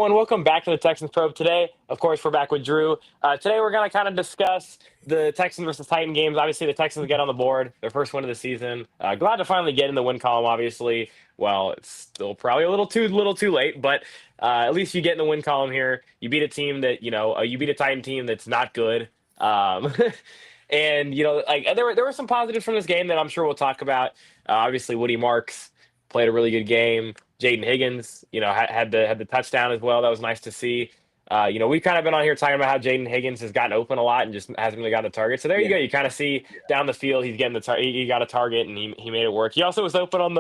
everyone. Welcome back to the Texans Probe. Today, of course, we're back with Drew. Today, we're going to kind of discuss the Texans versus Titan games. Obviously, the Texans get on the board, their first win of the season. Glad to finally get in the win column, obviously. Well, it's still probably a little too late, but at least you get in the win column here. You beat a team that, you beat a Titan team that's not good. Um, and, like there were some positives from this game that I'm sure we'll talk about. Obviously, Woody Marks played a really good game. Jaden Higgins, had the touchdown as well. That was nice to see. We've kind of been on here talking about how Jaden Higgins has gotten open a lot and just hasn't really gotten the target. So there you go. You kind of see down the field he's getting he got a target and he made it work. He also was open on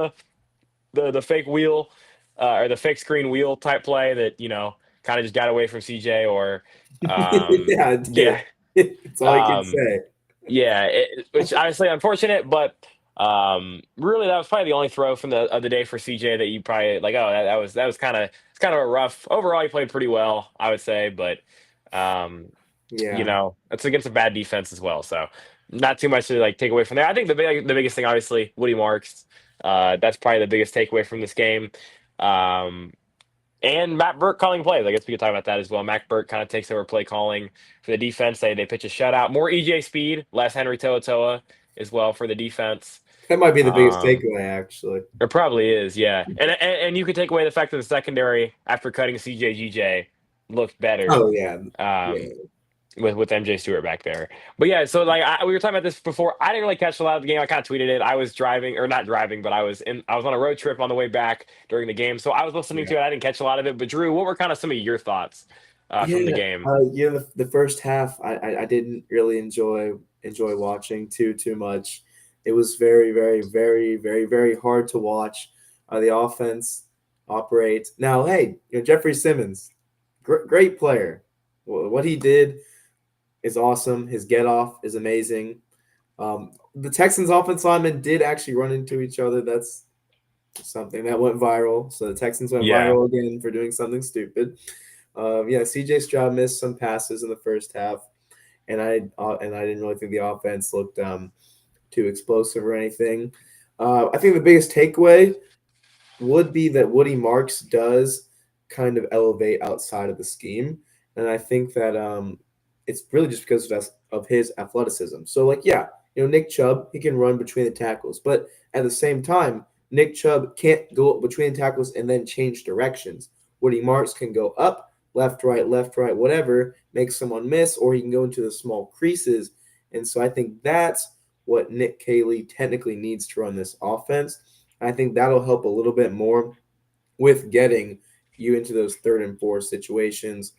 the fake wheel or the fake screen wheel type play that kind of just got away from CJ or Yeah, it yeah. did. That's all I can Um, say. yeah, which obviously unfortunate, but really that was probably the only throw from the of the day for CJ that you probably like. Oh, that was kind of it's kind of a rough. Overall, he played pretty well, I would say, but um, Yeah. it's against a bad defense as well, so not too much to like take away from there. I think the biggest thing, obviously, Woody Marks. That's probably the biggest takeaway from this game. Um, and Matt Burke calling plays. I guess we could talk about that as well. Matt Burke kind of takes over play calling for the defense. They pitch a shutout. More EJ speed, less Henry To'oTo'o as well for the defense. That might be the biggest Um, takeaway, actually. it probably is, yeah. And you could take away the fact that the secondary after cutting CJ looked better. Oh, yeah. Yeah. Um, with MJ Stewart back there. But yeah, so like we were talking about this before. I didn't really catch a lot of the game. I kind of tweeted it. I was driving or not driving, but I was on a road trip on the way back during the game. So I was listening Yeah. to it. I didn't catch a lot of it. But Drew, what were kind of some of your thoughts from the Yeah. game? The first half, I didn't really enjoy watching too much. It was very, very, very, very, very hard to watch the offense operate. Now, hey, Jeffrey Simmons, great player. What he did is awesome. His get off is amazing. The Texans offense linemen did actually run into each other. That's something that went viral. So the Texans went Yeah, viral again for doing something stupid. Yeah, CJ Stroud missed some passes in the first half, and I didn't really think the offense looked too explosive or anything. I think the biggest takeaway would be that Woody Marks does kind of elevate outside of the scheme, and I think that it's really just because of his athleticism. So, like, yeah, Nick Chubb, he can run between the tackles, but at the same time, Nick Chubb can't go between the tackles and then change directions. Woody Marks can go up, left, right, whatever, make someone miss, or he can go into the small creases. And so I think that's what Nick Caley technically needs to run this offense. I think that'll help a little bit more with getting you into those third and fourth situations,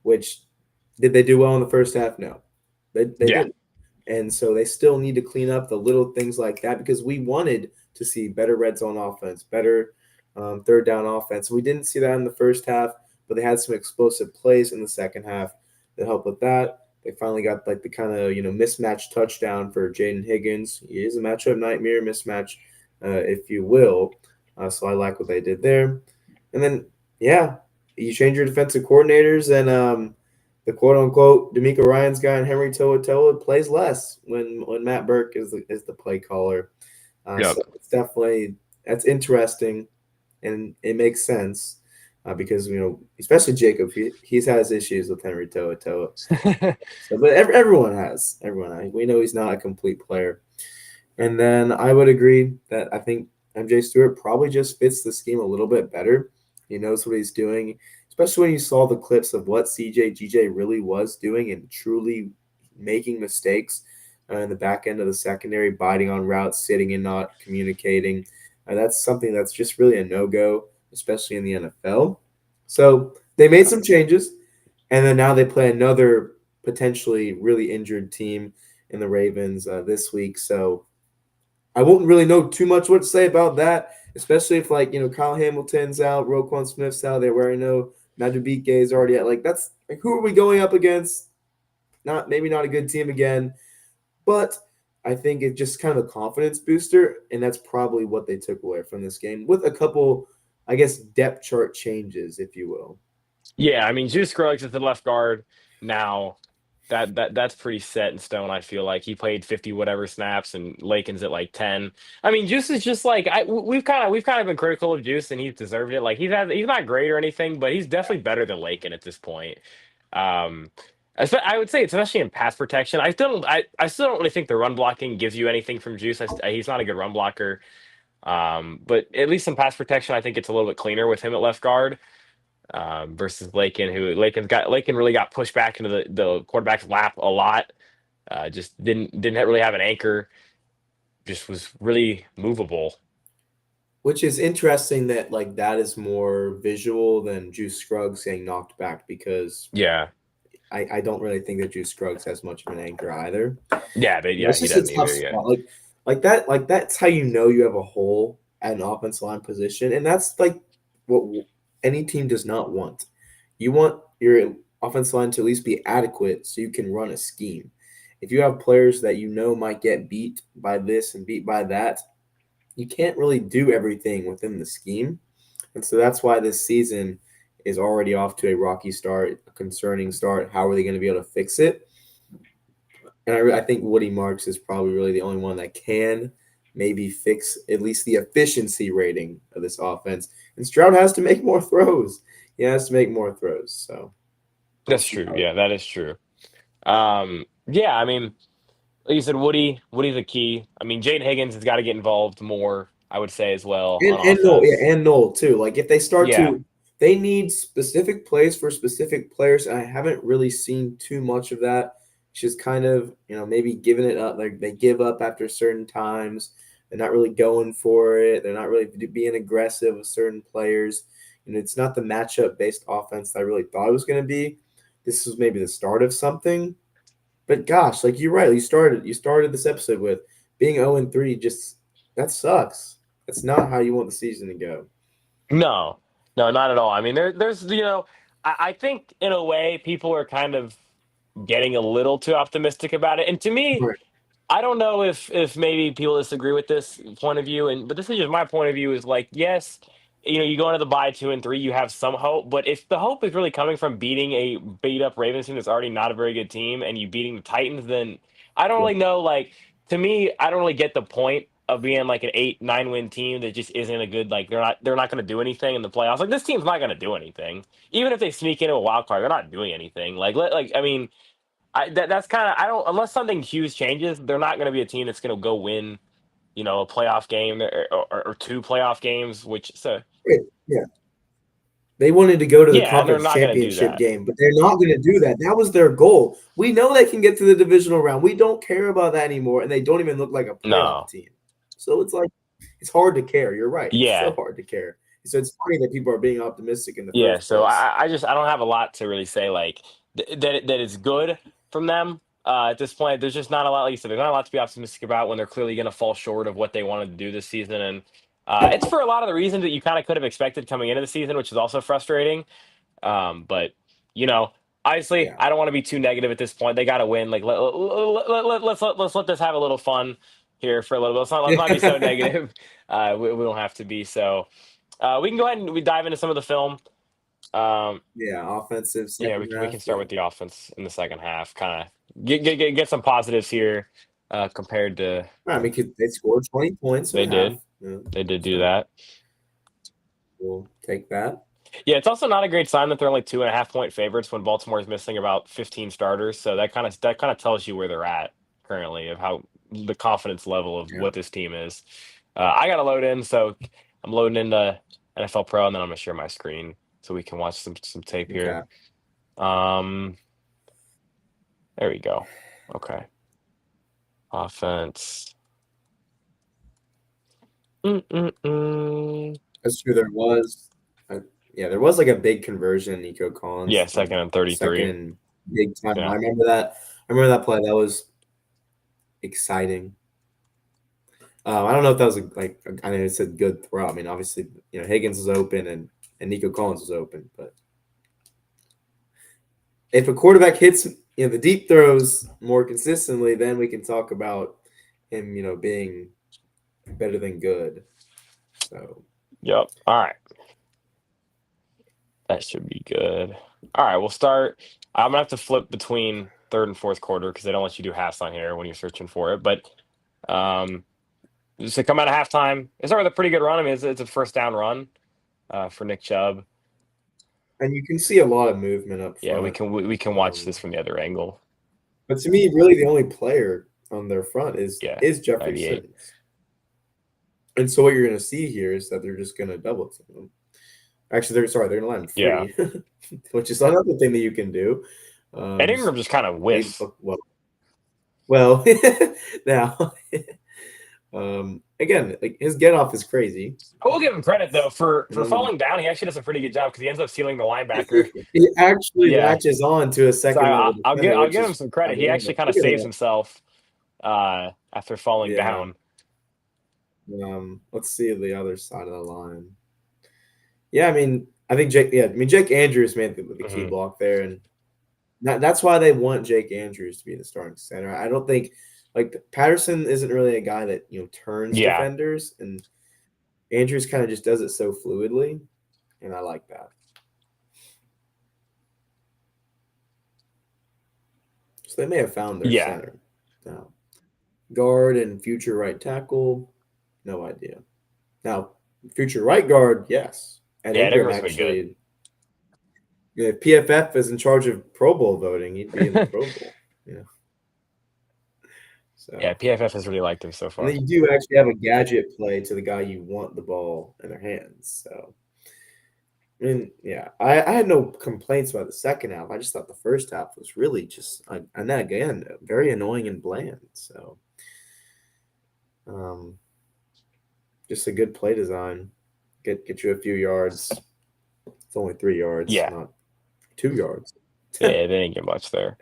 which did they do well in the first half? No, they yeah, didn't. And so they still need to clean up the little things like that because we wanted to see better red zone offense, better third down offense. We didn't see that in the first half, but they had some explosive plays in the second half that helped with that. They finally got like the kind of mismatch touchdown for Jaden Higgins. He is a matchup nightmare mismatch, if you will. So I like what they did there. And then yeah, you change your defensive coordinators and the quote unquote D'Amico Ryan's guy and Henry To'oTo'o plays less when Matt Burke is the play caller. yep. So it's definitely that's interesting and it makes sense because especially Jacob he's has issues with Henry To'oTo'o. So but everyone has. We know he's not a complete player. And then I would agree that I think MJ Stewart probably just fits the scheme a little bit better. He knows what he's doing, especially when you saw the clips of what GJ really was doing and truly making mistakes in the back end of the secondary, biting on routes, sitting and not communicating. That's something that's just really a no go, especially in the NFL. So they made some changes, and then now they play another potentially really injured team in the Ravens this week. So I won't really know too much what to say about that, especially if Kyle Hamilton's out, Roquan Smith's out there, where I know Madubuike is already at. Like that's like who are we going up against? Maybe not a good team again, but I think it's just kind of a confidence booster, and that's probably what they took away from this game with a couple, I guess, depth chart changes, if you will. Yeah, I mean, Juice Scruggs is the left guard now. that's pretty set in stone. I feel like he played 50 whatever snaps, and Lakin's at like 10. I mean, Juice is just like we've kind of been critical of Juice, and he's deserved it. Like he's not great or anything, but he's definitely better than Lakin at this point. Um, I would say, especially in pass protection, I still don't really think the run blocking gives you anything from Juice. He's not a good run blocker. But at least in pass protection, I think it's a little bit cleaner with him at left guard versus Lakin, who Lakin really got pushed back into the quarterback's lap a lot. Just didn't really have an anchor. Just was really movable. Which is interesting that like that is more visual than Juice Scruggs getting knocked back because Yeah, I don't really think that Juice Scruggs has much of an anchor either. yeah, but yeah, It's he just a doesn't tough either. Yeah, spot. Like that's how you know you have a hole at an offense line position, and that's like what any team does not want. You want your offense line to at least be adequate so you can run a scheme. If you have players that you know might get beat by this and beat by that, you can't really do everything within the scheme. And so that's why this season is already off to a rocky start, a concerning start. How are they going to be able to fix it? And I think Woody Marks is probably really the only one that can maybe fix at least the efficiency rating of this offense. And Stroud has to make more throws. He has to make more throws. So we'll that's see true. how it Yeah, that is true. Yeah, I mean, like you said, Woody's a key. I mean, Jaden Higgins has got to get involved more, I would say, as well on And Noel, offense. yeah, and Noel too. Like if they start Yeah, to, they need specific plays for specific players. And I haven't really seen too much of that. It's just kind of maybe giving it up. Like they give up after certain times. They're not really going for it. They're not really being aggressive with certain players. It's not the matchup based offense that I really thought it was going to be. This was maybe the start of something. But gosh, like you're right. You started this episode with being 0-3. Just that sucks. That's not how you want the season to go. no, no, not at all. I mean, there's I think in a way people are kind of getting a little too optimistic about it, and to me, Right. I don't know if maybe people disagree with this point of view, and but this is just my point of view. Is like, yes, you go into the bye 2-3, you have some hope, but if the hope is really coming from beating a beat up Ravens team that's already not a very good team, and you beating the Titans, then I don't Yeah. really know. Like to me, I don't really get the point of being like an 8-9 win team that just isn't a good. Like they're not going to do anything in the playoffs. Like this team's not going to do anything, even if they sneak into a wild card. They're not doing anything. Like I mean. That's kind of I don't unless something huge changes, they're not going to be a team that's going to go win, a playoff game or two playoff games. Which so Right. Yeah. They wanted to go to the yeah, and they're conference not going to do championship that. game, but they're not going to do that. That was their goal. We know they can get to the divisional round. We don't care about that anymore, and they don't even look like a playoff No, team. So it's like it's hard to care. You're right. It's so yeah, hard to care. So it's funny that people are being optimistic in the yeah. first So place. I don't have a lot to really say like that it's good from them. At this point, there's just not a lot. Like you said, there's not a lot to be optimistic about when they're clearly going to fall short of what they wanted to do this season, and it's for a lot of the reasons that you kind of could have expected coming into the season, which is also frustrating. But you know, obviously, Yeah. I don't want to be too negative at this point. They got to win. Like let's let this have a little fun here for a little bit. Let's not be so negative. We don't have to be. So we can go ahead and we dive into some of the film. Um, Yeah. Offensive yeah, second we can half. start Yeah. with the offense in the second half. Kind of get some positives here compared to I mean, 'cause they scored 20 points they at did. half. Yeah. They did do So that. we'll take that. Yeah, it's also not a great sign that they're only 2.5 point favorites when Baltimore is missing about 15 starters. So that kind of tells you where they're at currently of how the confidence level of Yeah. what this team is. I got to load in, so I'm loading into NFL Pro, and then I'm gonna share my screen so we can watch some tape Okay. here. Um, there we go. Okay, offense. Mm-mm-mm. That's true. Uh, there was like a big conversion, Nico Yeah, Collins, like second and second 33. and big time. I Yeah. remember that. I remember that play. That was exciting. I don't know if that was like I know it's a good throw. I mean, obviously, Higgins was open and Nico Collins was open, but if a quarterback hits the deep throws more consistently, then we can talk about him being better than good. So Yep. All right. That should be good. All right, we'll start. I'm gonna have to flip between third and fourth quarter because they don't let you do halves on here when you're searching for it. But just to come out of halftime, it's already a pretty good run. I mean, it's a first down run for Nick Chubb. And you can see a lot of movement up front. Yeah, we can watch this from the other angle. But to me, really, the only player on their front is Jeffrey 98. Simmons. And so what you're going to see here is that they're just going to double team him. Actually, they're going to let him free, which is another thing that you can do. And Ingram just kind of whiffs. Well, now, again, like his get off is crazy. I will give him credit though for falling down. He actually does a pretty good job because he ends up sealing the linebacker. He actually latches on to a second. So I'll give him some credit. He actually kind of saves himself after falling down. Let's see the other side of the line. Yeah, I mean, I think Jake Andrews made the key block there, and that's why they want Jake Andrews to be the starting center. I don't think Patterson isn't really a guy that turns defenders, and Andrews kind of just does it so fluidly, and I like that. So they may have found their center. Now, guard and future right tackle, no idea. Now, future right guard, yes. And Ingram actually, if PFF is in charge of Pro Bowl voting, he'd be in the Pro Bowl. So yeah, PFF has really liked him so far. And then you do actually have a gadget play to the guy you want the ball in their hands. So, I mean, I had no complaints about the second half. I just thought the first half was really just, and then again, very annoying and bland. So, just a good play design. Get you a few yards. It's only 3 yards, not 2 yards. Yeah, they didn't get much there.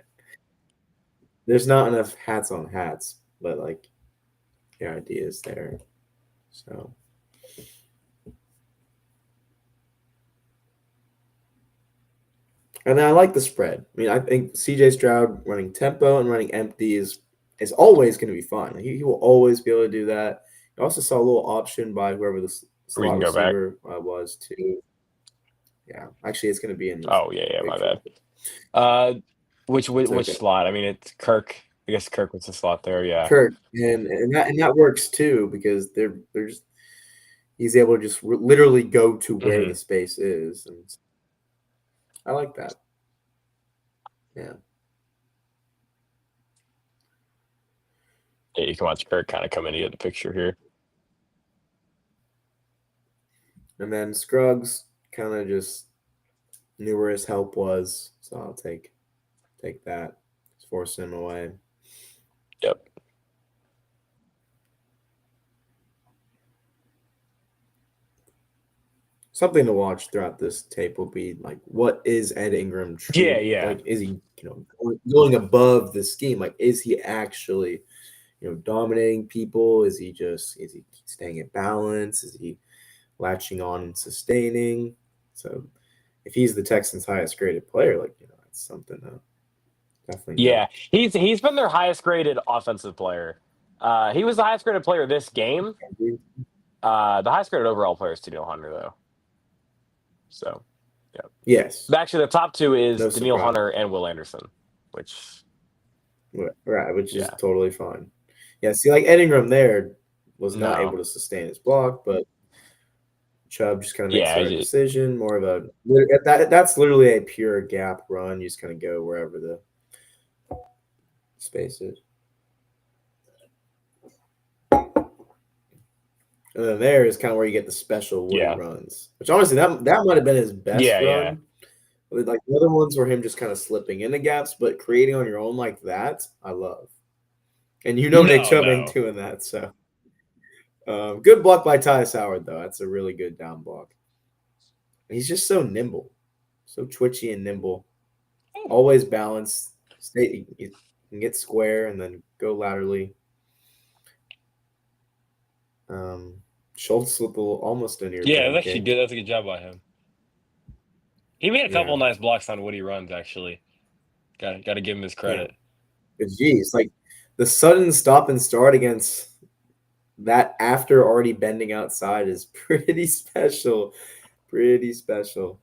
There's not enough hats on hats, but your idea is there. So, and I like the spread. I mean, I think CJ Stroud running tempo and running empty is always going to be fun. He will always be able to do that. You also saw a little option by whoever the slot receiver was too. Yeah, actually, it's going to be in. My bad. Which slot? I mean, it's Kirk. I guess Kirk was the slot there. Yeah, Kirk, and that works too because he's able to just literally go to where the space is, and I like that. Yeah. Yeah, you can watch Kirk kind of come into the picture here. And then Scruggs kind of just knew where his help was, so I'll take that. Just force him away. Yep. Something to watch throughout this tape will be what is Ed Ingram true? Yeah. Is he going above the scheme? Is he actually dominating people? Is he staying in balance? Is he latching on and sustaining? So if he's the Texans' highest graded player, it's something to definitely. Yeah, he's been their highest graded offensive player. He was the highest graded player this game. The highest graded overall player is Danielle Hunter, though. So, yeah. Yes. But actually, the top two is Danielle Hunter and Will Anderson, which is totally fine. Yeah, see, Ed Ingram there was not able to sustain his block, but Chubb just kind of makes the right decision. More of that's literally a pure gap run. You just kind of go wherever the space is. And then there is kind of where you get the special Woody runs, which honestly that might have been his best run. Yeah. The other ones were him just kind of slipping into gaps, but creating on your own like that, I love. And Nick Chubb ain't doing that, so good block by Tyus Howard though. That's a really good down block. And he's just so nimble, so twitchy and nimble. Always balanced. You can get square and then go laterally. Schultz with almost a near. Yeah, that's actually good. That's a good job by him. He made a couple nice blocks on Woody runs, actually. Got to give him his credit. Yeah. Geez, the sudden stop and start against that after already bending outside is pretty special. Pretty special.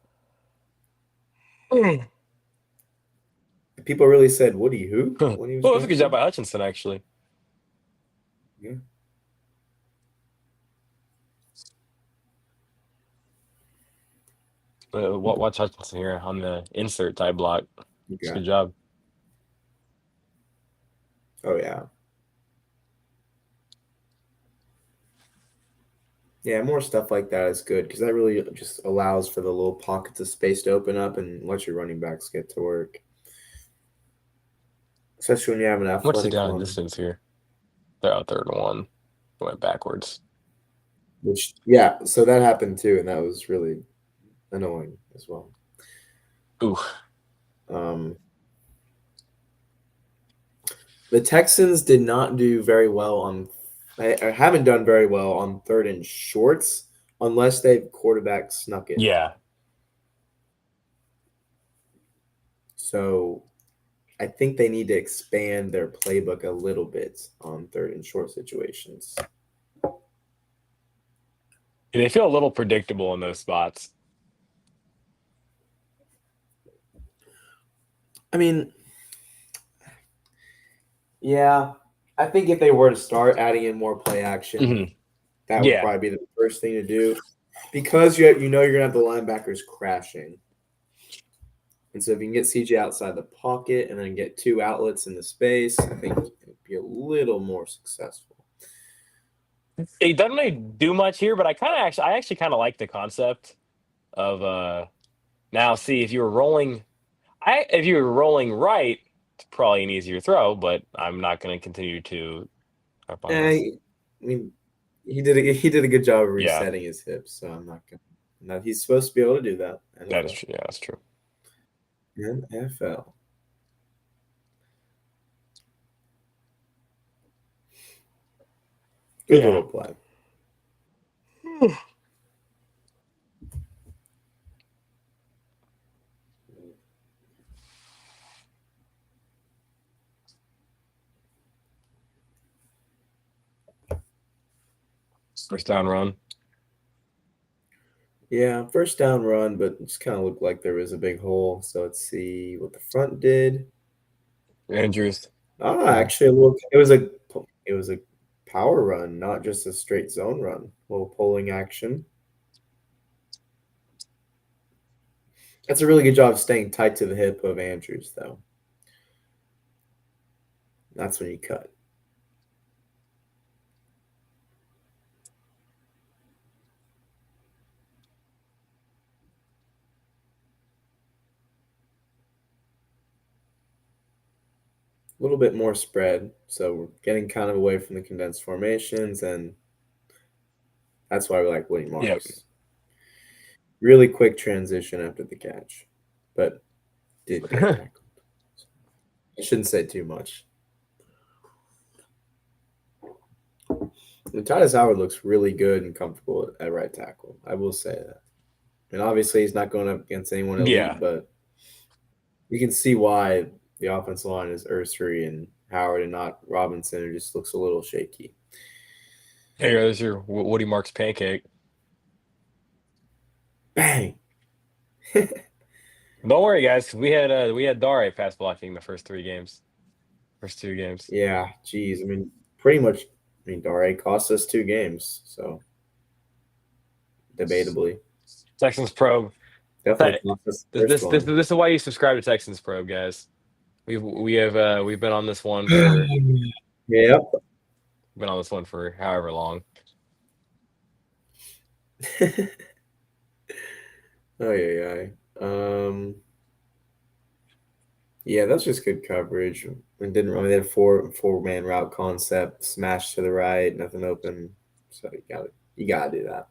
PFF people really said Woody who Well, when he was that was a good drafted. job by Hutchinson, actually. Yeah. Watch Hutchinson here on the insert type block. It's a Okay. good job. Oh yeah. Yeah, more stuff like that is good because that really just allows for the little pockets of space to open up and let your running backs get to work. Especially when you have an What's the athletic down and one. distance here? They're out 3rd and 1. Went backwards. Which yeah, so that happened too, and that was really annoying as well. Ooh. Um, the Texans did not do very well on. I haven't done very well on 3rd and shorts unless they've quarterback snuck it. Yeah. So I think they need to expand their playbook a little bit on 3rd and short situations. They feel a little predictable in those spots. I mean, yeah, I think if they were to start adding in more play action, Mhm. that would Yeah. probably be the first thing to do because you're gonna have the linebackers crashing. And so if you can get CJ outside the pocket and then get 2 outlets in the space, I think it'd be a little more successful. They don't really do much here, but I actually kind of like the concept of now see if you were rolling if you were rolling right, it's probably an easier throw, but I'm not going to continue to harp on this. I mean, he did a good job of Yeah, resetting his hips, so I'm not gonna. No, he's supposed to be able to do that. that is NFL. true. Yeah, that's true. NFL. Good Yeah. little play. First down run. Yeah, first down run, but it just kind of looked like there was a big hole. So let's see what the front did. Andrews. Actually, it was a power run, not just a straight zone run. A little pulling action. That's a really good job of staying tight to the hip of Andrews, though. That's when you cut. A little bit more spread, so we're getting kind of away from the condensed formations, and that's why we like Woody Yep. Marks. Really quick transition after the catch, but did get tackled. I shouldn't say too much. And Titus Howard looks really good and comfortable at right tackle. I will say that. And obviously, he's not going up against anyone elite, Yeah. but you can see why the offensive line is Ursery and Howard and not Robinson, who just looks a little shaky. Hey, there's your Woody Marks pancake. Bang! Don't worry, guys. We had Dare pass blocking the first 2 games. Yeah, geez. I mean, pretty much. I mean, Dare cost us 2 games, so debatably, Texans Probe. definitely cost us the first This one. is why you subscribe to Texans Probe, guys. We've been on this one for Yep. however long. Oh yeah. Yeah, that's just good coverage. And didn't really had a four-man route concept, smash to the right, nothing open. So you gotta do that.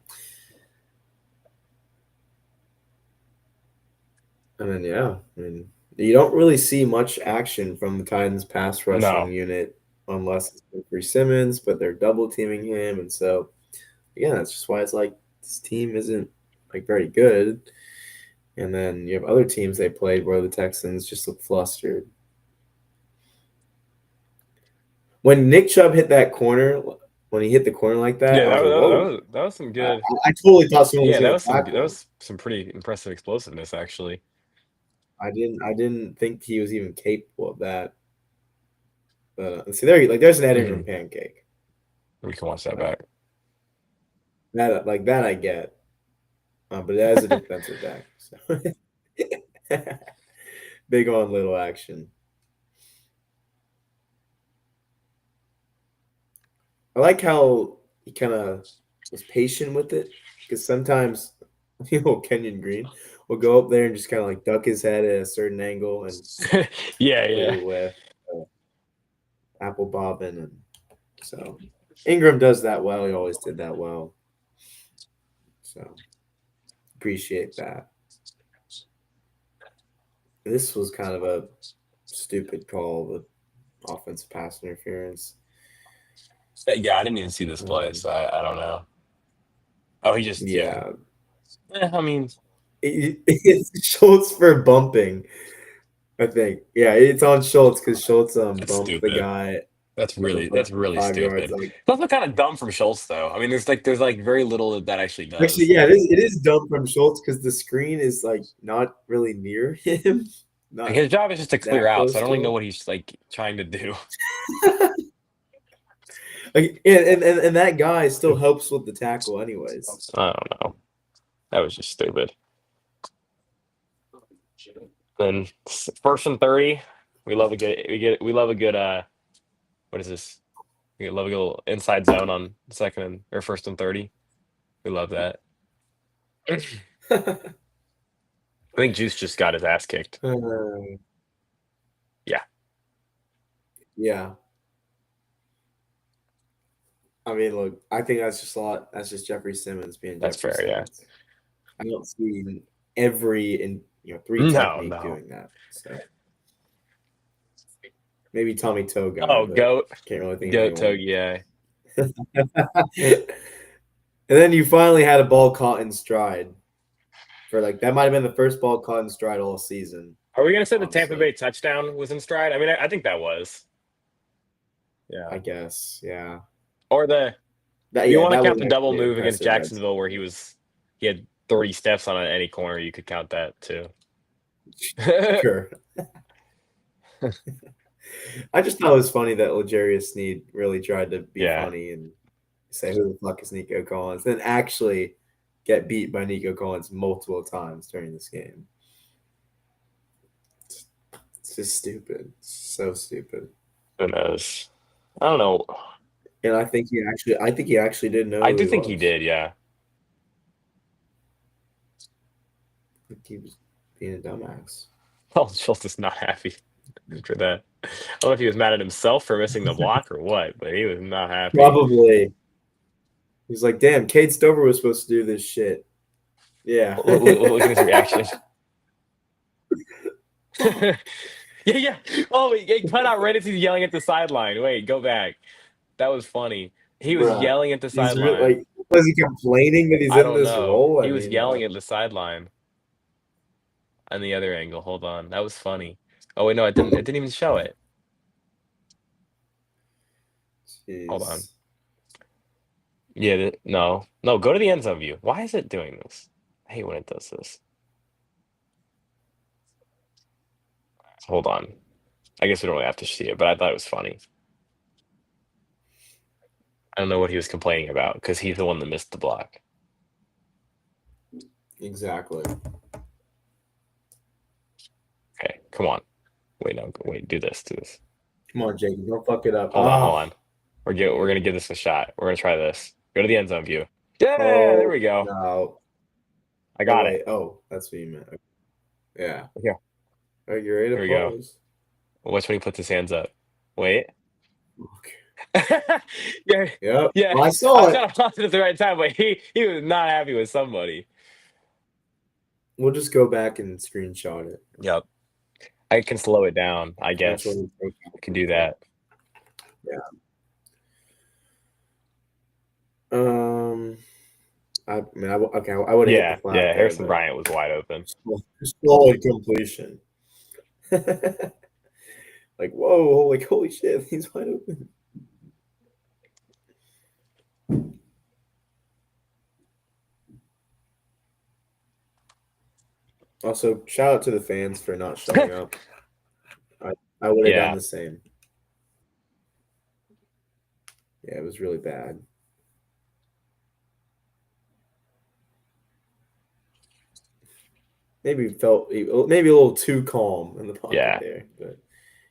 And then yeah, I mean you don't really see much action from the Titans pass rushing No. unit unless it's Jeffrey Simmons, but they're double teaming him, and so yeah, that's just why it's like this team isn't like very good. And then you have other teams they played where the Texans just look flustered. When Nick Chubb hit that corner, when he hit the corner like that, Yeah, I was like, "Whoa!" that was some I, good. I totally thought someone was Yeah, going to that tackle him. was some pretty impressive explosiveness, actually. I didn't think he was even capable of that. But see, there's an editing room pancake. We can watch that Uh, back. that I get, but it has a defensive back. So. Big on little action. I like how he kind of was patient with it because sometimes Kenyon Green will go up there and just kind of like duck his head at a certain angle and Yeah. completely whiff, apple bobbing, and so Ingram does that well. He always did that well. So appreciate that. This was kind of a stupid call with offensive pass interference. Yeah, I didn't even see this play, so I don't know. Oh, he just Yeah, I mean, it's Schultz for bumping. I think. Yeah, it's on Schultz because Schultz that's bumped the stupid. guy That's like really 5 yards. stupid. Like It's also kind of dumb from Schultz, though. I mean, there's like very little that actually actually, does. yeah, it is dumb from Schultz because the screen is like not really near him, Like, not his job is just to clear that out, so I close don't to really know him. what he's like trying to do. Like, yeah, and that guy still helps with the tackle, anyways. I don't know. That was just stupid. Then 1st and 30, we love a good what is this? We love a little inside zone on 1st and 30. We love that. I think Juice just got his ass kicked. Uh, Yeah, yeah, I mean, look, I think that's just a lot. That's just Jeffrey Simmons being that's Jeffrey fair. Yeah. Simmons. I don't see every in three No, technique no. doing that. So maybe Tommy Toe guy, Oh, but goat, can't really think of goat anyone. togi. Yeah, And then you finally had a ball caught in stride for like that might have been the first ball caught in stride all season, are we gonna say the Tampa honestly. Bay touchdown was in stride? I mean, I think that was. Yeah. I guess, yeah. Or the That if you yeah, want to that was count the double actually an move against impressive red Jacksonville where he had 30 steps on any corner, you could count that too. sure. I just thought it was funny that L'Jarius Sneed really tried to be Yeah, funny and say who the fuck is Nico Collins, then actually get beat by Nico Collins multiple times during this game. It's just stupid. It's so stupid. who knows? I don't know. And I think he actually didn't know I who do he think he was. did. Yeah. I think he was being a dumbass. Oh, Schultz is not happy for that. I don't know if he was mad at himself for missing the block or what, but he was not happy. Probably. He's like, damn, Cade Stover was supposed to do this shit. Yeah. Look at his reaction. Yeah. Oh, he cut out right as he's yelling at the sideline. Wait, go back. That was funny. He was Bruh. yelling at the He's really sideline. like, was he complaining that he's I in don't this know. role? I He was mean, yelling at the sideline on the other angle. Hold on. That was funny. Oh wait, no, it didn't even show it. Hold on. jeez. Yeah, no, go to the end zone view. Why is it doing this? I hate when it does this. Hold on. I guess we don't really have to see it, but I thought it was funny. I don't know what he was complaining about because he's the one that missed the block. Exactly. Okay, come on. Wait, no, wait, do this. Come on, Jacob. Don't fuck it up. Hold Oh, on. We're gonna give this a shot. We're gonna try this. Go to the end zone view. Yeah, there oh we go. no. I Oh, got it. wait. Oh, that's what you meant. Okay. Yeah. Yeah. All right, you're ready Here to we go. pose. Watch when he puts his hands up. Wait. Okay. Yeah. Yep. Yeah. Well, I I saw was it. trying to pause it at the right time, but he was not happy with somebody. We'll just go back and screenshot it. Yep. I can slow it down, I That's what guess. we take I can do that. Yeah. I mean, okay, I would have hit the flat Yeah. there, Harrison but Bryant was wide open. solid completion. Like, whoa, like, holy shit, he's wide open. Also, shout out to the fans for not showing up. I would have done Yeah. the same. Yeah, it was really bad. Maybe a little too calm in the pocket Yeah. there, but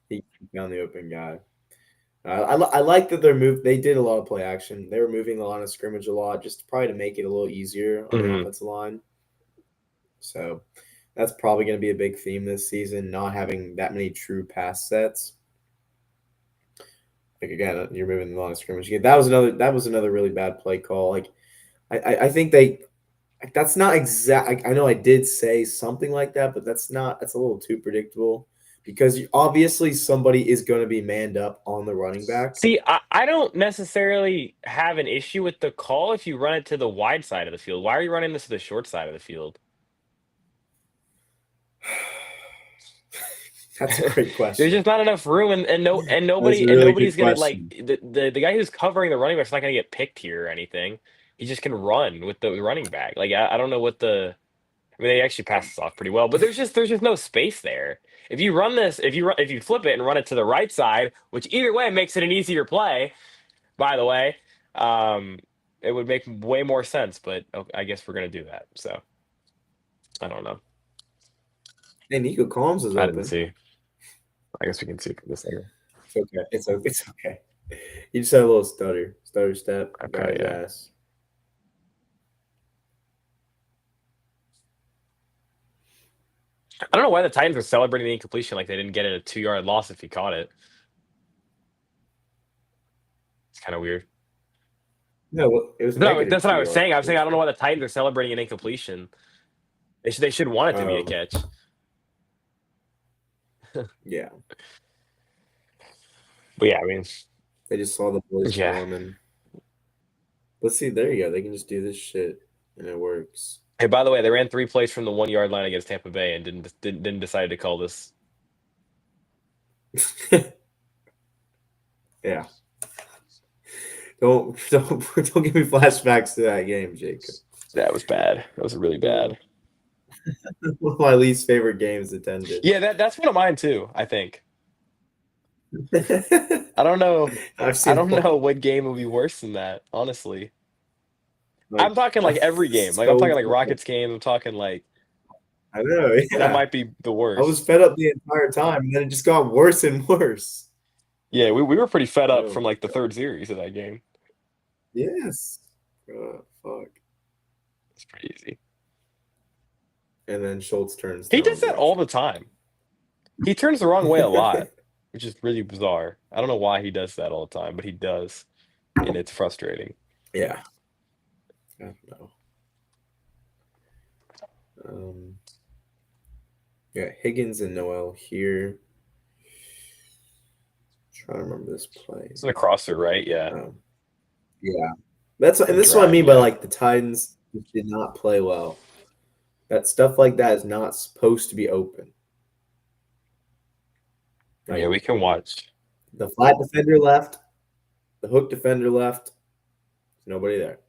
he found the open guy. I like that they did a lot of play action. They were moving the line of scrimmage a lot, just probably to make it a little easier on the Mhm. offensive line. So that's probably going to be a big theme this season, not having that many true pass sets. Like again, you're moving the line of scrimmage. That was another really bad play call. Like I think that's not exact. I know I did say something like that, but that's a little too predictable because obviously somebody is going to be manned up on the running back. See, I don't necessarily have an issue with the call if you run it to the wide side of the field. Why are you running this to the short side of the field? That's a great There's question. just not enough room, and That's a really good nobody's gonna like question. the guy who's covering the running back's not gonna get picked here or anything. He just can run with the running back. Like I don't know what the. I mean, they actually pass this off pretty well, but there's just no space there. If you run this, if you flip it and run it to the right side, which either way makes it an easier play. By the way, um, it would make way more sense. But I guess we're gonna do that. So I don't know. Hey, Nico Collins is I didn't open. see. I guess we can see this thing. It's okay. It's okay. He just had a little stutter step, got Okay, his yeah. ass. I don't know why the Titans were celebrating the incompletion like they didn't get it a 2-yard loss if he caught it. It's kind of weird. No, it was No, negative that's what I 2 was saying. yards. I was saying I don't know why the Titans are celebrating an incompletion. They should want it to be a catch. Yeah. But yeah, I mean, They just saw the boys yeah. swarming. Let's see. There you go. They can just do this shit, and it works. Hey, by the way, they ran 3 plays from the 1-yard line against Tampa Bay and didn't decide to call this. Yeah. Don't give me flashbacks to that game, Jacob. That was bad. That was really bad. One of my least favorite games attended. Yeah, that's one of mine too, I think. I don't know. I don't know what game would be worse than that, honestly. I'm talking like every game. Like I'm talking like Rockets game. I'm talking like I know, yeah. that might be the worst. I was fed up the entire time, and then it just got worse and worse. Yeah, we were pretty fed up from like the third series of that game. Yes. Fuck. It's pretty easy. And then Schultz turns. He does that all the time. He turns the wrong way a lot, which is really bizarre. I don't know why he does that all the time, but he does, and it's frustrating. Yeah. I don't know. Yeah, Higgins and Noel here. Trying to remember this play. It's a crosser, right? Yeah. Yeah. That's what I mean by like the Titans did not play well. That stuff like that is not supposed to be open. Like, yeah, we can watch. The flat defender left. The hook defender left. There's nobody there.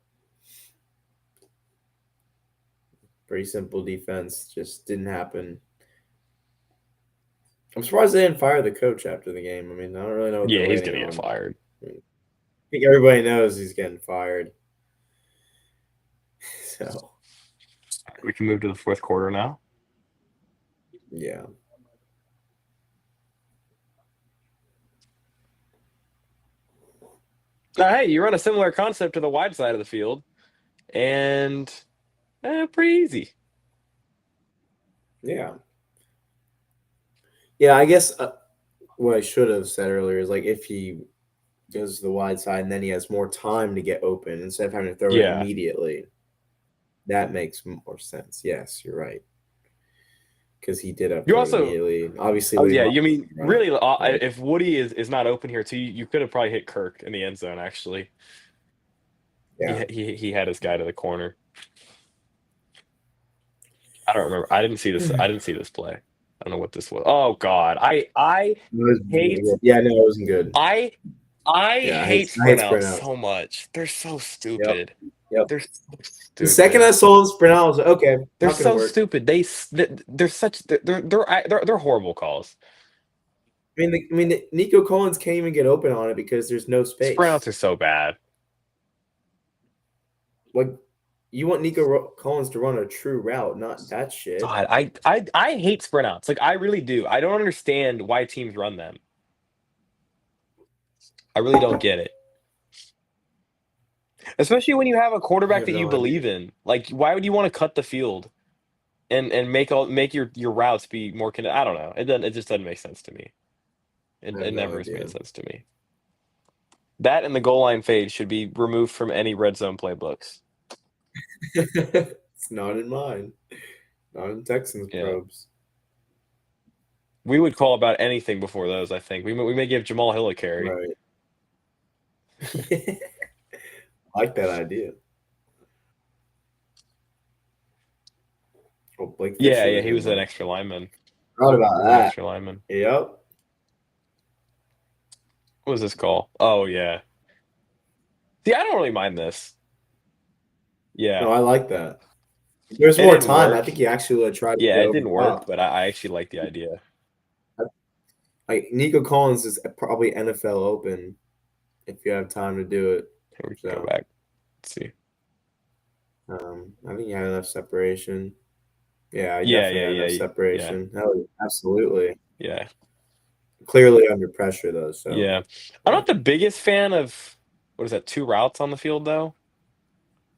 Pretty simple defense. Just didn't happen. I'm surprised they didn't fire the coach after the game. I mean, I don't really know. Yeah, he's gonna get fired. I think everybody knows he's getting fired. So we can move to the fourth quarter now. Yeah. Now, hey, you run a similar concept to the wide side of the field, and pretty easy. Yeah. Yeah, I guess what I should have said earlier is like if he goes to the wide side and then he has more time to get open instead of having to throw it immediately, that makes more sense. Yes, you're right. Because he did have to immediately. Obviously, yeah. You mean really? If Woody is not open here too, you could have probably hit Kirk in the end zone. Actually, yeah, he had his guy to the corner. I don't remember. I didn't see this. I didn't see this play. I don't know what this was. Oh God, I hate. Yeah, no, it wasn't good. I hate sprint outs so much. They're so stupid. Yep. They're so The second I stupid. saw him sprint out, I was like, okay, They're not gonna so work. stupid. They're horrible calls. Nico Collins can't even get open on it because there's no Sprint outs space. are so bad. Like, you want Collins to run a true route, not that shit. God, I hate sprint outs. Like I really do. I don't understand why teams run them. I really don't get it. Especially when you have a I quarterback have that you no idea. believe in. Like, why would you want to cut the field and make your routes be more I don't know. It just doesn't make sense to me. I It have no never has made idea. sense to me. That and the goal line fade should be removed from any red zone playbooks. It's not in mine. Not in Texans Yeah. probes. We would call about anything before those, I think. We may give Jamal Hill a carry. Right. I like that idea. Oh, Blake Yeah, Fisher yeah, was he in was an there. extra lineman. Forgot He about was an that. extra lineman. Yep. What was this call? Oh yeah. See, I don't really mind this. Yeah. No, I like that. If there's It more didn't time, I work. think he actually would have tried to Yeah, get it over didn't the work, top. but I actually like the idea. Like Nico Collins is probably NFL open if you have time to do it. Here we can go So back. Let's see. I think you have enough separation. Yeah, I Yeah, definitely yeah, had enough yeah, yeah, separation. Oh, absolutely. yeah, Clearly under pressure though. So yeah. I'm yeah. not the biggest fan of what is that, two routes on the field though?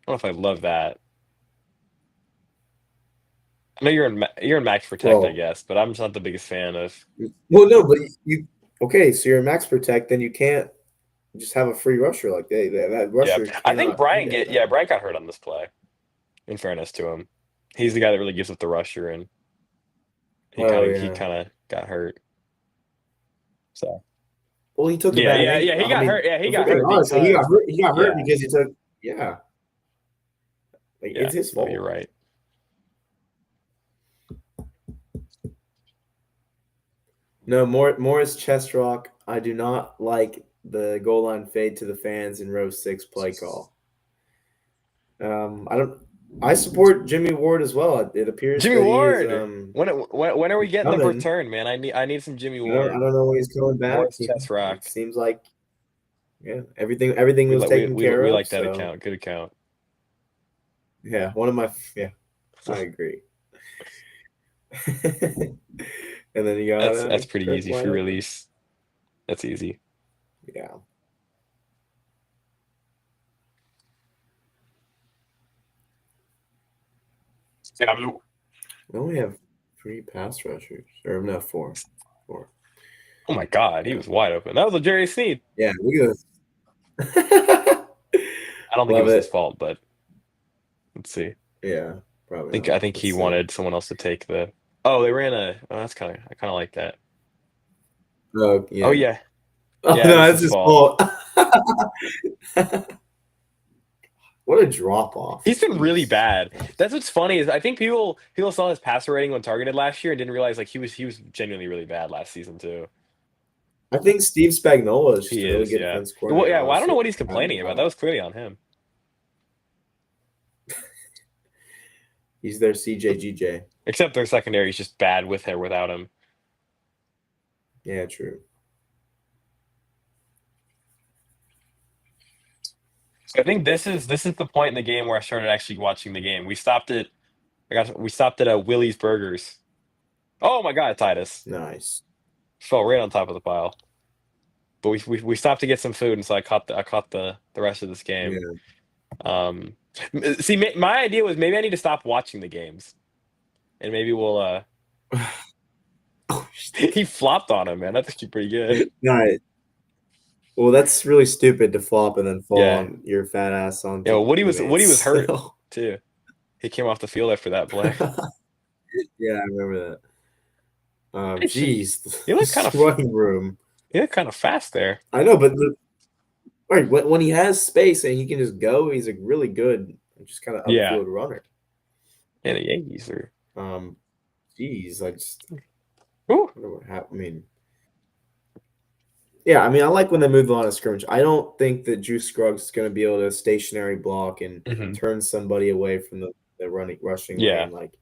I don't know if I love that. I know you're in max protect, I Well, guess, but I'm just not the biggest fan of. no, but you okay? So you're in max protect, then you can't just have a free rusher like that Yeah, rusher I think cannot be there then. Brian got hurt on this play. In fairness to him, he's the guy that really gives up the rusher, and Oh he yeah. kind of got hurt. So Well, he took a yeah, bad yeah, ankle. yeah. He I got mean, hurt. Yeah, he if we're got being hurt honest, like, he got because hurt. He got hurt yeah, because he took. Yeah, like yeah. it's his No, you're fault. right. No, Morris chest rock. I do not like the goal line fade to the fans in row 6 play call. I don't. I support Jimmy Ward as well. It appears Jimmy that he is Ward. When are we getting the coming. return, man? I need some Jimmy I Ward. don't know when he's coming back. Morris Chess It Rock. seems like everything was taken care We of. like that So account. Good account. yeah, one of my I agree. And then you got That's pretty Kirk easy. wide Free open. release. That's easy. Yeah. Yeah, We only have 3 pass rushers. Or no, 4. 4. oh my God, he Yeah. was wide open. That was a Jerry Sneed. Yeah, look at this. I don't think it Love was his it. fault, but let's see. Yeah, probably I not. think he Let's see. wanted someone else to take the. Oh, they ran a. Oh, that's I kind of like that. Oh, Oh yeah. yeah, Oh, yeah, it no, was that's his his fault. fault. What a drop off. He's been really Jeez. bad. That's what's funny is I think people saw his passer rating when targeted last year and didn't realize like he was genuinely really bad last season too. I think Steve Spagnuolo is just He a really is, good yeah. defense Well, coordinator, yeah. Well, I don't know honestly. what he's complaining about. That was clearly on him. He's their CJGJ. Except their secondary is just bad with or without him. Yeah, true. So I think this is the point in the game where I started actually watching the game. We stopped it. We stopped at Willie's Burgers. Oh my God, Titus Nice. fell right on top of the pile. But we stopped to get some food, and so I caught the rest of this game. Yeah. See, my idea was maybe I need to stop watching the games, and maybe we'll. Oh, He flopped on him, man. That's actually pretty good. nice. Well, that's really stupid to flop and then fall Yeah. on your fat ass on. Yeah, Woody was hurt So. too. He came off the field after that play. Yeah, I remember that. Actually, Jeez, he looked kind of running room. he looked kind of fast there. I know, but right when he has space and he can just go, he's a really good, just kind of Yeah. upfield runner. And the Yankees are. Jeez, I just Ooh. wonder what happened. I mean, Yeah, I mean, I like when they move the line of scrimmage. I don't think that Juice Scruggs is going to be able to stationary block and Mhm. turn somebody away from the rushing Yeah. lane. Like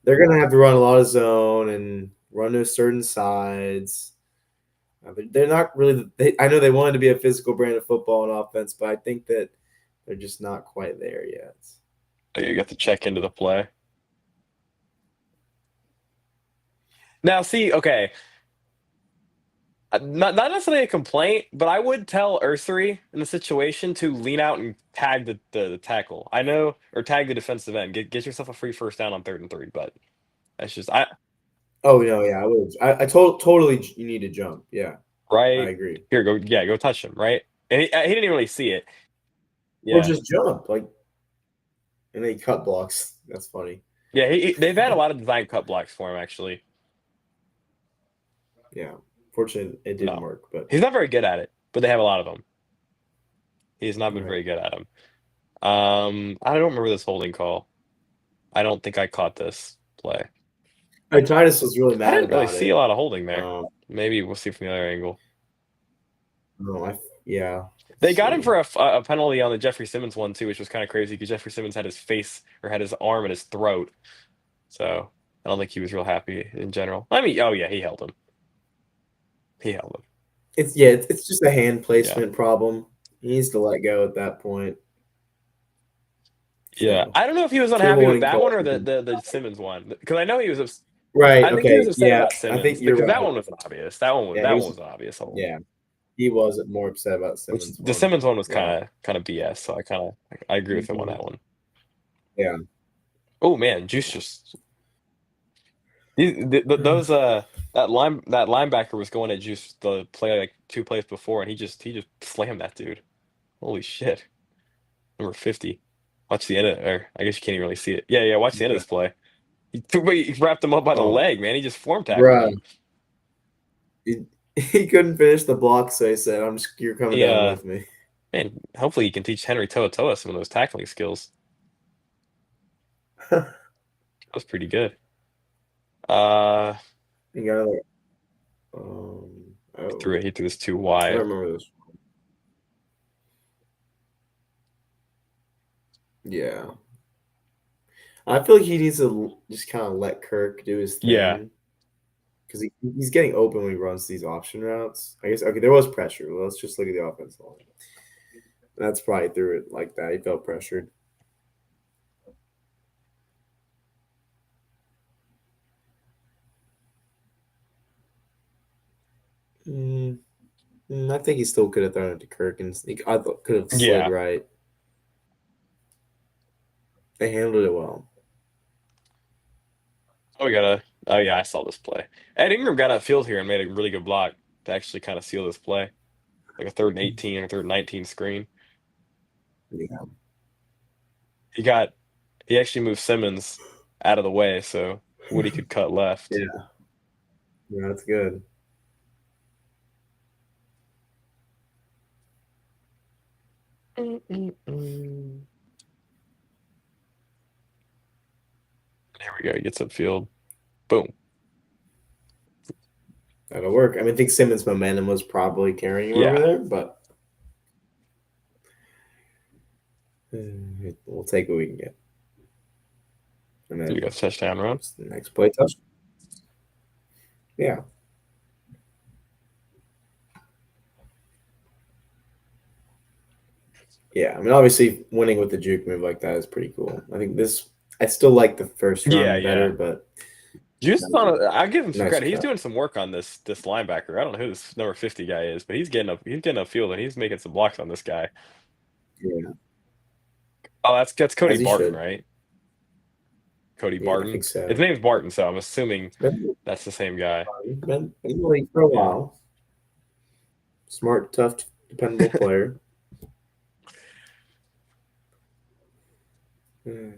they're going to have to run a lot of zone and run to certain sides. They're not really. I know they wanted to be a physical brand of football and offense, but I think that they're just not quite there yet. Oh, you got to check into the play. Now, see, okay, not necessarily a complaint, but I would tell Ursery in the situation to lean out and tag the tackle. I know, or tag the defensive end. Get yourself a free first down on 3rd and 3. But that's just Oh no, yeah, I would. Totally. You need to jump. Yeah, I right agree. here. Go touch him. Right, and he didn't even really see it. Or Yeah, just jump, like, and then he cut blocks. That's funny. yeah. They've had a lot of design cut blocks for him actually. Yeah, fortunately, it didn't No, work, but he's not very good at it, but they have a lot of them. He's not been right. very good at them. I don't remember this holding call. I don't think I caught this play. Titus was really I mad didn't really about see a it. lot of holding there. Um, Maybe we'll see from the other angle. no, yeah. They Let's got him see. for a penalty on the Jeffrey Simmons one too, which was kind of crazy because Jeffrey Simmons had his face or had his arm in his throat. So I don't think he was real happy in general. I mean, oh yeah, he held him. He held him. It's just a hand Yeah. placement problem. He needs to let go at that point. Yeah. So I don't know if he was two unhappy with holding that one calls. or the Simmons one because I know he was. Right. I think he was Okay. upset Yeah. about I think Simmons you're because that right. one was obvious. Yeah. That one was an obvious hold. Yeah. He wasn't more upset about Which Simmons the one. Simmons one was Yeah. kind of BS. So I agree with him on Mhm. that one. Yeah. Oh man, Juice just those that linebacker was going at Juice the play like 2 plays before, and he just slammed that dude. Holy shit! Number 50. Watch the end of, or I guess you can't even really see it. Yeah. Watch the end of Yeah. this play. He wrapped him up by the Oh, leg, man. He just form tackled bruh. him. He couldn't finish the block, so he said, You're coming down Yeah, with me." man. Hopefully, he can teach Henry Toa some of those tackling skills. That was pretty good. Uh, He got another. Oh, he threw this too I don't wide. remember this. Yeah. I feel like he needs to just kind of let Kirk do his Yeah, thing because he's getting open when he runs these option routes. I guess, okay, there was pressure. Well, let's just look at the offense line. That's probably through it like that. He felt pressured. Mm, I think he still could have thrown it to Kirk and I thought could have slid yeah. right. They handled it well. Oh, we gotta. Oh, yeah, I saw this play. Ed Ingram got upfield here and made a really good block to actually kind of seal this play, like a 3rd and 18 or 3rd and 19 screen. Yeah. He got. He actually moved Simmons out of the way so Woody could cut left. Yeah. Yeah, that's good. Mm-mm-mm. There we go. He gets upfield. Boom. That'll work. I mean, I think Simmons' momentum was probably carrying him over Yeah. there, but we'll take what we can get. And So we then got a touchdown run. what's the next play touch? Yeah. Yeah. I mean, obviously, winning with the juke move like that is pretty cool. I still like the first run Yeah. better, but Juice is on. I'll give him some nice credit. He's cut. doing some work on this linebacker. I don't know who this number 50 guy is, but he's getting up. He's getting upfield and he's making some blocks on this guy. Yeah. Oh, that's Cody As he Barton, should. right? Cody Yeah, I Barton. think His so. name's Barton, so I'm assuming Been, that's the same guy. been in the league for a Yeah. while. Smart, tough, dependable player. Hmm.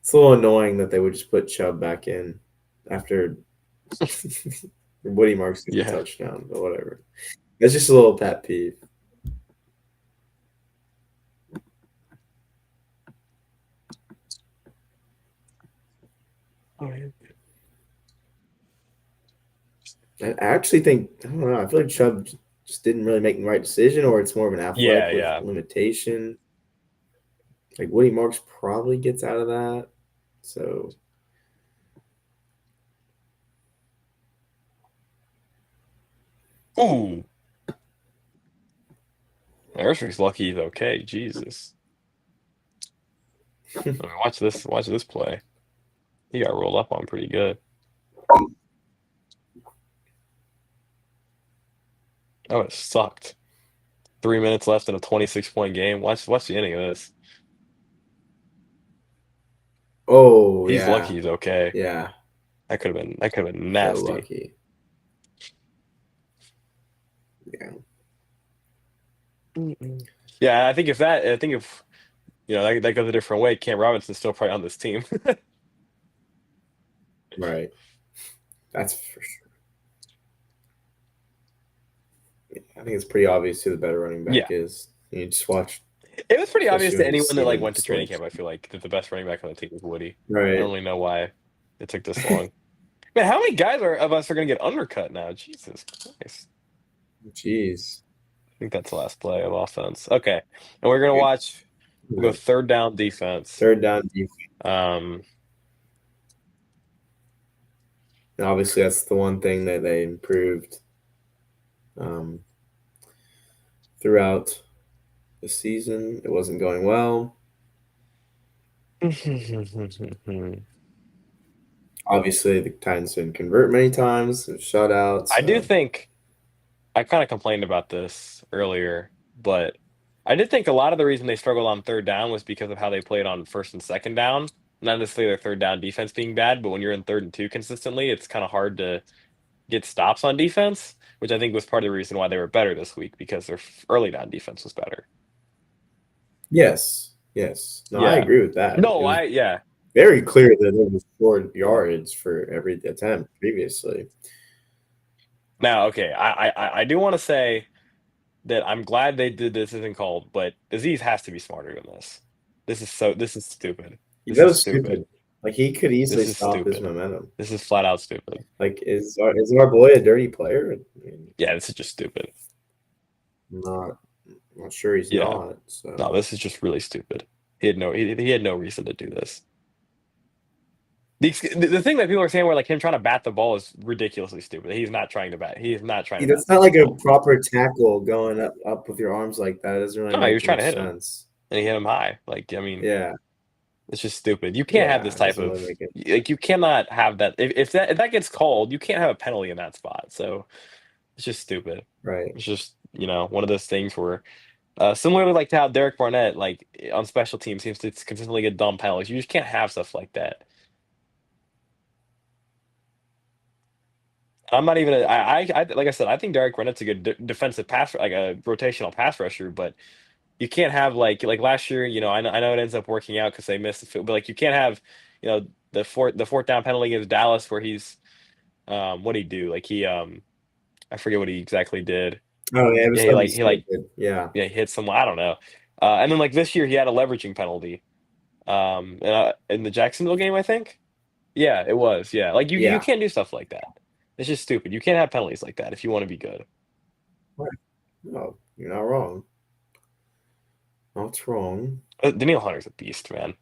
It's a little annoying that they would just put Chubb back in after Woody Marks gets a Yeah. touchdown, but whatever. That's just a little pet peeve. Oh, yeah. I actually think I don't know. I feel like Chubb just didn't really make the right decision, or it's more of an Yeah, athletic with yeah. limitation. Like Woody Marks probably gets out of that. So Ooh, Harrison's lucky he's okay. Jesus. I mean, watch this. Watch this play. He got rolled up on pretty good. Oh, it sucked. 3 minutes left in a 26-point game. Watch the ending of this. oh He's lucky yeah, he's okay. yeah, That could have been so nasty. lucky. Yeah, Mm-mm. Yeah, I think if that goes a different way, Cam Robinson's still probably on this team. right. That's for sure. Yeah, I think it's pretty obvious who the better running back Yeah. is. You just watch, It was pretty obvious especially to when you anyone that see like them went to training sling. camp, I feel like that the best running back on the team was Woody. I don't Right. really know why it took this long. Man, how many guys of us are gonna get undercut now? Jesus Christ. Jeez. I think that's the last play of offense. Okay. And we're gonna watch we'll go Right. third down defense. Third down defense. Um And obviously, that's the one thing that they improved um, throughout the season. It wasn't going well. Obviously, the Titans didn't convert many times, shutouts. I do think I kind of complained about this earlier, but I did think a lot of the reason they struggled on third down was because of how they played on first and second down. Not necessarily their third down defense being bad, but when you're in third and two consistently, it's kind of hard to get stops on defense, which I think was part of the reason why they were better this week because their early down defense was better. Yes, yes. No, I Yeah. agree with that. It No, was yeah. very clear that there was 4 yards for every attempt previously. Now, okay, I do want to say that I'm glad they did this isn't called, but Aziz has to be smarter than this. This is stupid. This That is was stupid. stupid. Like he could easily This is stop his stupid. momentum. This is flat out stupid. Like is our boy a dirty player? I mean, Yeah, this is just stupid. I'm not sure he's Yeah. not. No, So this is just really stupid. He had no reason to do this. The thing that people are saying where like him trying to bat the ball is ridiculously stupid. He's not trying to bat. He is not trying to bat that's not the like a ball. proper tackle going up with your arms like that. It doesn't really No, he was make trying to much hit him, sense. and he hit him high. Like, I mean, Yeah, it's just stupid. You can't have yeah, this it type doesn't really of make it like you cannot have that if that gets called, you can't have a penalty in that spot. So it's just stupid. right. It's just, one of those things where similarly like to how Derek Barnett like on special teams seems to consistently get dumb penalties. You just can't have stuff like that. I'm not even like I said, I think Derek Barnett's a good defensive pass like a rotational pass rusher, but you can't have like last year, I know it ends up working out because they missed the field, but like you can't have, the fourth down penalty against Dallas where he's what did he do? Like I forget what he exactly did. Oh yeah, it Yeah, was he something like he like stupid. Yeah, yeah, he hit someone. I don't know. And then like this year he had a leveraging penalty. In the Jacksonville game, I think. Yeah, it was. Yeah. Like you yeah. can't do stuff like that. It's just stupid. You can't have penalties like that if you want to be good. Right. No, you're not wrong. Not wrong. Daniil Hunter's a beast, man.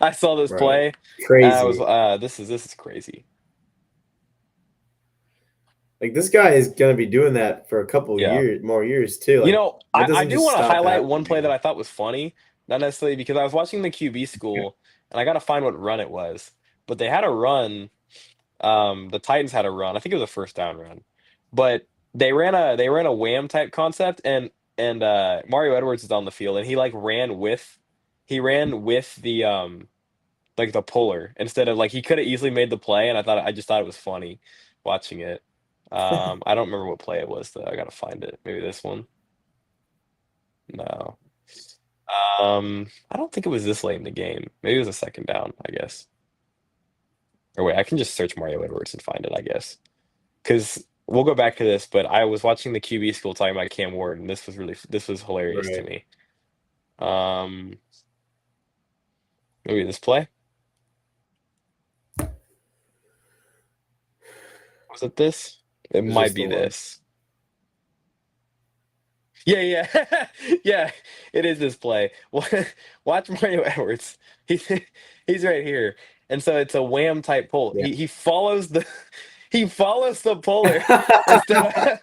I saw this Right. play and I was Crazy. this is crazy. Like this guy is gonna be doing that for a couple Yeah. more years too. Like that I doesn't do just want to stop highlight one play that happening. I thought was funny, not necessarily because I was watching the QB school and I gotta find what run it was. But they had a run. The Titans had a run. I think it was a first down run. But they ran a wham type concept and Mario Edwards is on the field and he ran with the like the puller instead of like he could have easily made the play and I just thought it was funny watching it. I don't remember what play it was though. I gotta find it. Maybe this one. No. I don't think it was this late in the game. Maybe it was a second down, I guess. Or wait, I can just search Mario Edwards and find it, I guess. Because we'll go back to this, but I was watching the QB school talking about Cam Ward, and this was hilarious to Right. me. Um, Maybe this play? Was it this? It Is might this be the one? this. Yeah, yeah, yeah. It is this play. Watch Mario Edwards. He's he's right here, and so it's a wham type pull. Yeah. He follows the he follows the puller instead of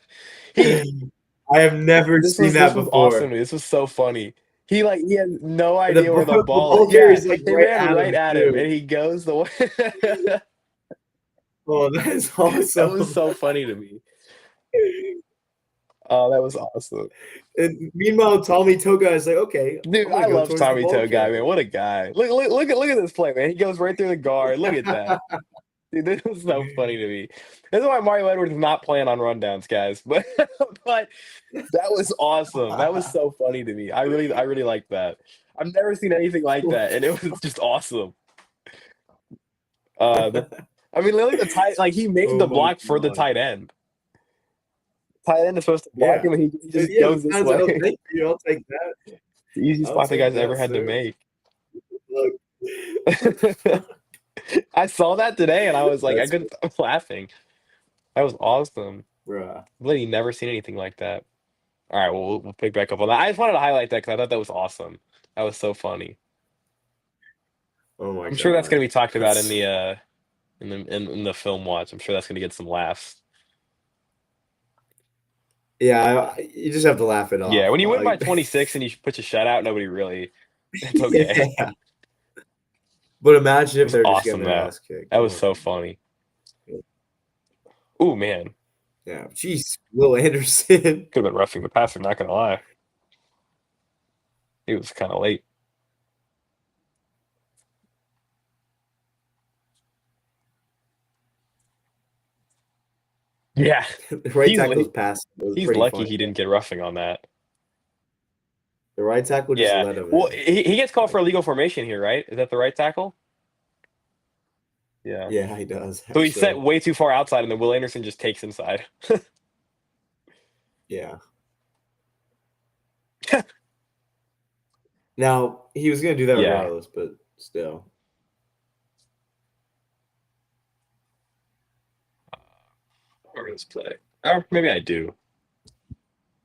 he. I have never seen This that was awesome. before. This was so funny. He has no The idea where the the ball is. boulder Yeah, is like he right ran at right him at him, and too. he goes the way. Oh, that is That was awesome. so funny to me. Oh, that was awesome. And meanwhile, Tommy Toga is like, okay, Dude, I'm gonna I go love towards the Tommy ball Toe guy, man. carrier. What a guy. Look at this play, man. He goes right through the guard. Look at that. Dude, this was so funny to me. This is why Mario Edwards is not playing on rundowns, guys. But that was awesome. That was so funny to me. I really liked that. I've never seen anything like that, and it was just awesome. The I mean, literally the tight like he made Oh the my block for the god. tight end. Tight end is supposed to block Yeah. him, and he just Yeah, goes the this fans, way. oh, thank you. I'll take that. The easiest I'll block the take guy's that, ever had to sir. make. Look. I saw that today, and I was like, I That's couldn't stop laughing. That was awesome. bruh. I've literally never seen anything like that. All right, well, we'll pick back up on that. I just wanted to highlight that because I thought that was awesome. That was so funny. Oh my I'm sure that's going god. to be talked about in That's the in the film watch. I'm sure that's going to get some laughs. yeah, you just have to laugh it Yeah, off. when you win by Like 26 and you put your shutout, nobody really. It's okay. yeah. But imagine It if was they're just getting awesome their though. ass kicked. That was Oh so my funny. Ooh man, yeah. Jeez, Will Anderson. could have been roughing the passer. Not gonna lie, he was kind of late. Yeah, The right he's tackle's pass was he's pretty lucky funny. he didn't get roughing on that. The right tackle just Yeah. let him Well, in. he gets called for Like, illegal formation here, right? Is that the right tackle? Yeah. yeah, he does So he's set actually. way too far outside, and then Will Anderson just takes inside. Yeah. Now he was gonna do that Yeah. regardless, but still. Remember this play? Or maybe I do.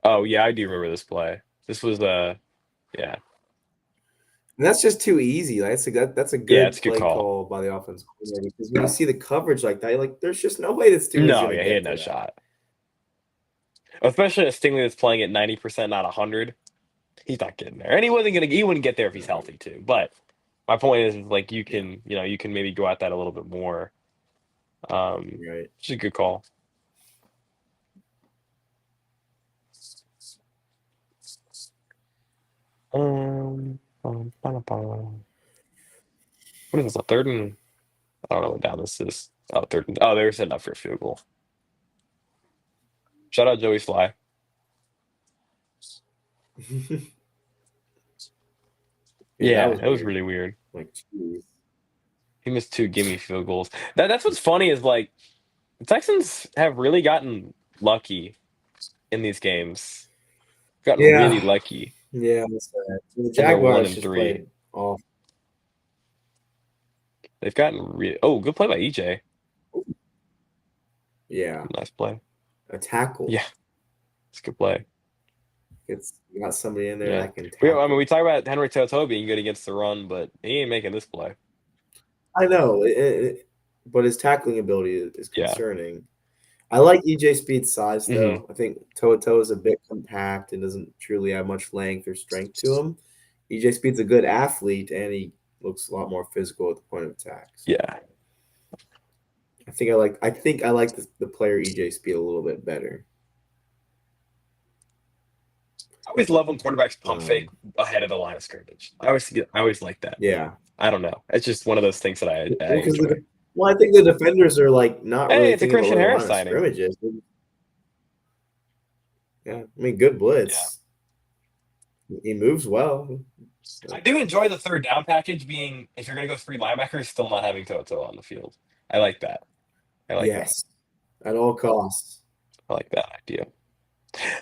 Oh yeah, I do remember this play. This was yeah. And that's just too easy. Like, that's a Yeah, it's good a good play call. call by the offense coordinator because when you see the coverage like that, you're like, there's just no way this dude is No, gonna yeah, he get had to no that. shot. Especially a Stingley that's playing at 90%, not 100. He's not getting there. And he wouldn't get there if he's Right. healthy too. But my point is like Yeah. you can maybe go at that a little bit more. Right. Which is a good call. What is this? A third and I don't know what down this is. Oh, third and they're setting up for a field goal. Shout out Joey Sly. Yeah, that Yeah, was it was weird. really weird. Like, jeez. He missed two gimme field goals. That's what's funny is like the Texans have really gotten lucky in these games. Gotten really Yeah. lucky, Yeah, that's sad. The and they're one Jaguars and just three. played off. They've gotten good play by EJ. Yeah. Nice play. A tackle. Yeah, it's a good play. It's got somebody in there Yeah, that can I mean tackle. we talk about Henry To'oTo'o being good against the run, but he ain't making this play. I know, but his tackling ability is Yeah. concerning. I like EJ Speed's size, Hmm. though. I think Toto is a bit compact and doesn't truly have much length or strength to him. EJ Speed's a good athlete, and he looks a lot more physical at the point of attack. So Yeah. I think I like the player EJ Speed a little bit better. I always love when quarterbacks pump fake Um, ahead of the line of scrimmage. I always like that. yeah. I don't know. It's just one of those things that I Well, because enjoy. I think the defenders are like not Hey, really it's a thinking about Christian where the Harris line of signing. scrimmage is. Yeah, I mean, good Yeah. blitz. He moves well. I do enjoy the third down package being if you're gonna go three linebackers, still not having To'oTo'o on the field. I like that. I like that. Yes, at all costs. I like that idea.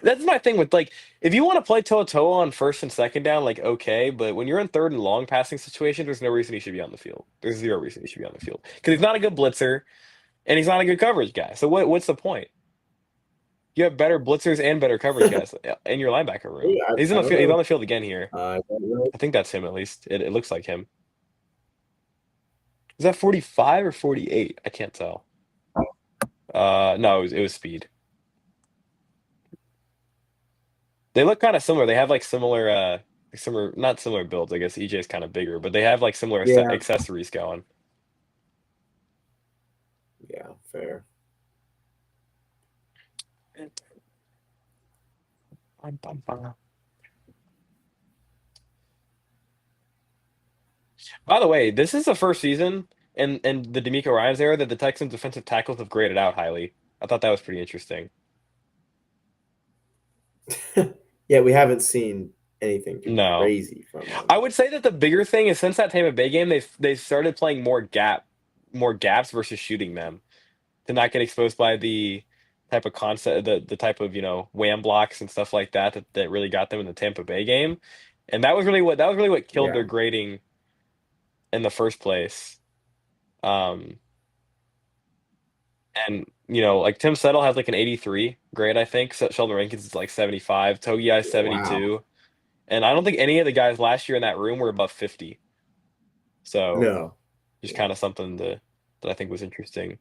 That's my thing with like if you want to play To'oTo'o on first and second down, like okay, but when you're in third and long passing situations, there's no reason he should be on the field. There's zero reason he should be on the field because he's not a good blitzer and he's not a good coverage guy. So what's the point? You have better blitzers and better coverage guys in your linebacker room. Yeah, He's in I the don't field. He's know. on the field again here. I don't know. I think that's him at least. It looks like him. Is that 45 or 48? I can't tell. No, it was speed. They look kind of similar. They have like similar, not similar builds. I guess EJ's kind of bigger, but they have like similar Yeah, accessories going. yeah, fair. By the way, this is the first season in the D'Amico Ryans era that the Texans defensive tackles have graded out highly. I thought that was pretty interesting. Yeah, we haven't seen anything too No. crazy from I them. would say that the bigger thing is since that Tampa Bay game, they started playing more gaps versus shooting them to not get exposed by the type of concept, the type of wham blocks and stuff like that really got them in the Tampa Bay game, and that was really what killed Yeah, their grading in the first place. Um, and like Tim Settle has like an 83 grade, I think. So Sheldon Rankins is like 75, Togi is wow. 72, and I don't think any of the guys last year in that room were above 50. So No. just Yeah, kind of something that I think was interesting.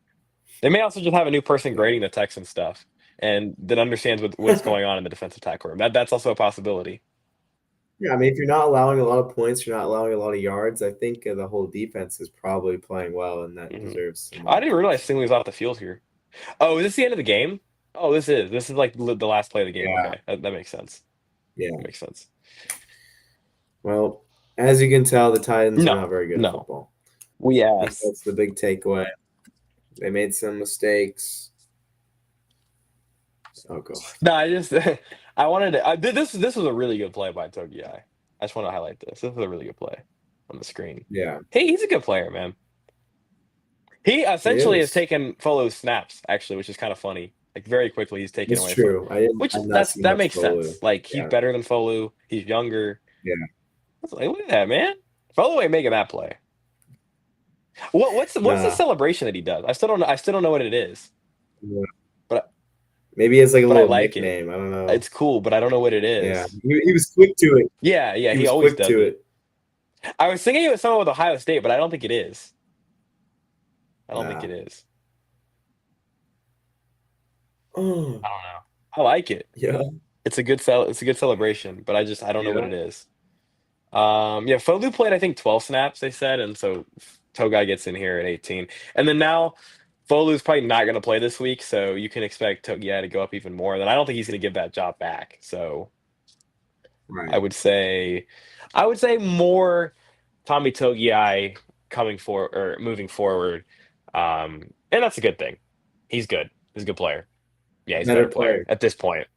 They may also just have a new person yeah. grading the Texan stuff and that understands what's going on in the defensive tackle room. That's also a possibility. Yeah, I mean, if you're not allowing a lot of points, you're not allowing a lot of yards. I think the whole defense is probably playing well, and that Hmm. deserves some I didn't realize attention. Stingley was off the field here. Oh, is this the end of the game? Oh, this is like the last play of the game. Yeah, Okay, that makes sense. That yeah. makes sense. Well, as you can tell, the Titans are No, not very good at no. football. We I think asked. that's the big takeaway. They made some mistakes. Oh god. No, I just I wanted to. This was a really good play by Togi. I just want to highlight this. This was a really good play on the screen. Yeah, Hey, he's a good player, man. He he essentially has is. taken Folo's snaps, actually, which is kind of funny. Like very quickly, he's taken It's away from, true. I didn't. which I've not that's seen that much makes Bolu. sense. Like he's Yeah, better than Folu. He's younger. yeah. It's like, look at that, man. Folo ain't making that play. What's the Nah. celebration that he does? I still don't know what it is, Yeah. but Maybe it's like a but I little like it. nickname. I don't know. It's cool, but I don't know what it Yeah, is. he was quick to it. Yeah, yeah, He he was always quick does to it. it. I was thinking it was someone with Ohio State, but I don't think it is. I don't think Nah. it is. Oh, I don't know. I like it. yeah, It's a good celebration, but I don't know what yeah, it is. Yeah, Folu played I think 12 snaps they said, and so Togai gets in here at 18, and then now Folu's probably not going to play this week, so you can expect Togai to go up even more. Then I don't think he's going to give that job back. So I right. would say, I would say more Tommy Togiai coming for or moving forward, and that's a good thing. He's good. He's a good player. Yeah, he's a Better better player player. at this point.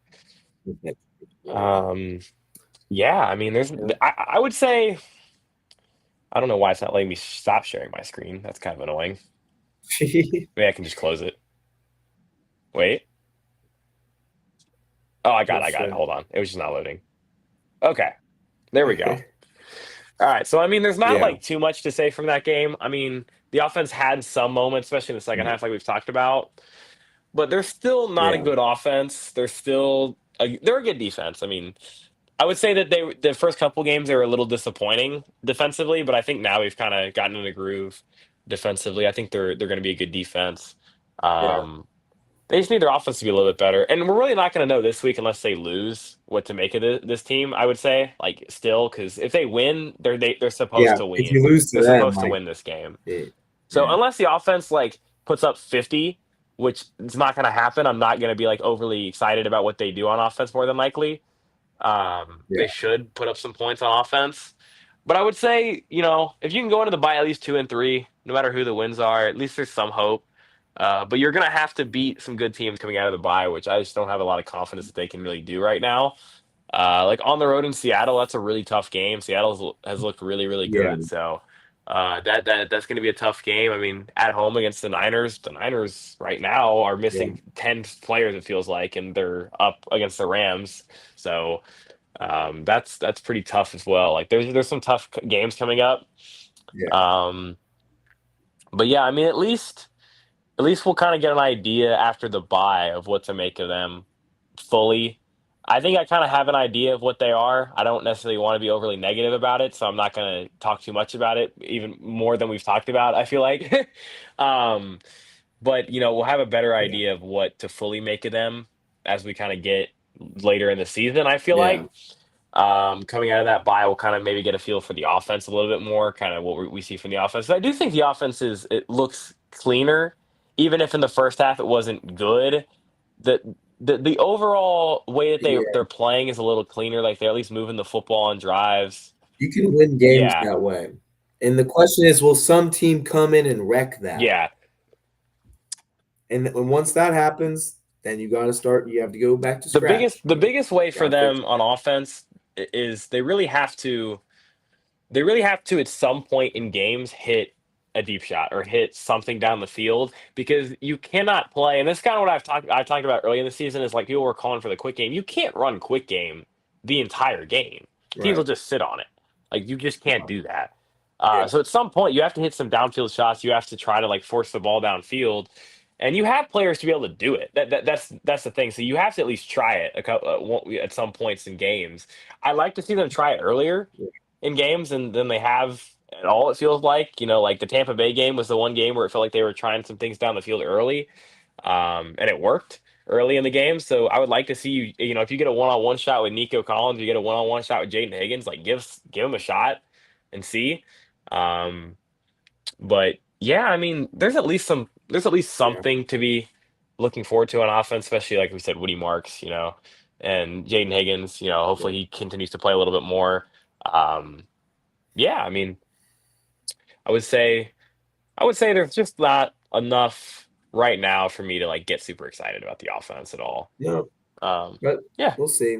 Yeah, Um, yeah, I mean, yeah. I would say. I don't know why it's not letting me stop sharing my screen. That's kind of annoying. Maybe I can just close it. Wait. Oh, I got it. Sure. Hold on. It was just not loading. Okay. There we go. All right. So, I mean, there's not Yeah, like too much to say from that game. I mean, the offense had some moments, especially in the second yeah, half, like we've talked about, but they're still not a yeah, good offense. They're a good defense. I mean, I would say that the first couple games they were a little disappointing defensively, but I think now we've kind of gotten in a groove defensively. I think they're going to be a good defense. yeah, Um, they just need their offense to be a little bit better, and we're really not going to know this week unless they lose what to make of this team. I would say, like, still, because if they win, they're supposed yeah. to If you win. lose to They're them, supposed to like, win this game. So yeah, unless the offense like puts up 50, which is not going to happen, I'm not going to be like overly excited about what they do on offense more than likely. yeah, They should put up some points on offense. But I would say, if you can go into the bye at least 2-3, no matter who the wins are, at least there's some hope. But you're going to have to beat some good teams coming out of the bye, which I just don't have a lot of confidence that they can really do right now. Like on the road in Seattle, that's a really tough game. Seattle has looked really, really yeah, good. So that's going to be a tough game. I mean, at home against the Niners right now are yeah, missing 10 players, it feels like, and they're up against the Rams. So that's pretty tough as well. Like there's some tough games coming up. yeah, Um, but yeah, I mean, at least we'll kind of get an idea after the bye of what to make of them. fully. I think I kind of have an idea of what they are. I don't necessarily want to be overly negative about it, so I'm not going to talk too much about it, even more than we've talked about, I feel like. um, but, we'll have a better Yeah. idea of what to fully make of them as we kind of get later in the season, I feel Yeah. like. Coming out of that bye, we'll kind of maybe get a feel for the offense a little bit more, kind of what we see from the offense. I do think the offense it looks cleaner, even if in the first half it wasn't good. The the overall way that they're Yeah. playing is a little cleaner. Like they're at least moving the football on drives. You can win games Yeah, that way. And the question is, will some team come in and wreck that? yeah. And once that happens, then you got to start. You have to go back to The biggest scratch. the biggest way Got for to fix them on offense is they really have to at some point in games hit a deep shot or hit something down the field because you cannot play. And this is kind of what I talked about early in the season is like people were calling for the quick game. You can't run quick game the entire game. it. Teams will Right. just sit on it. Like you just can't do that. Yeah. So at some point you have to hit some downfield shots. You have to try to like force the ball downfield, and you have players to be able to do it. That's the thing. So you have to at least try it at some points in games. I like to see them try it earlier in games than they have at all. It feels like like the Tampa Bay game was the one game where it felt like they were trying some things down the field early, and it worked early in the game. So I would like to see if you get a one-on-one shot with Nico Collins, you get a one-on-one shot with Jaden Higgins, like give him a shot and see. Um, but yeah, I mean, there's at least Yeah. something to be looking forward to on offense, especially like we said, Woody Marks, and Jaden Higgins. Yeah. Hopefully he continues to play a little bit more. Um, yeah, I mean, I would say I would say there's just not enough right now for me to like get super excited about the offense at all. No, Um, but yeah, we'll see.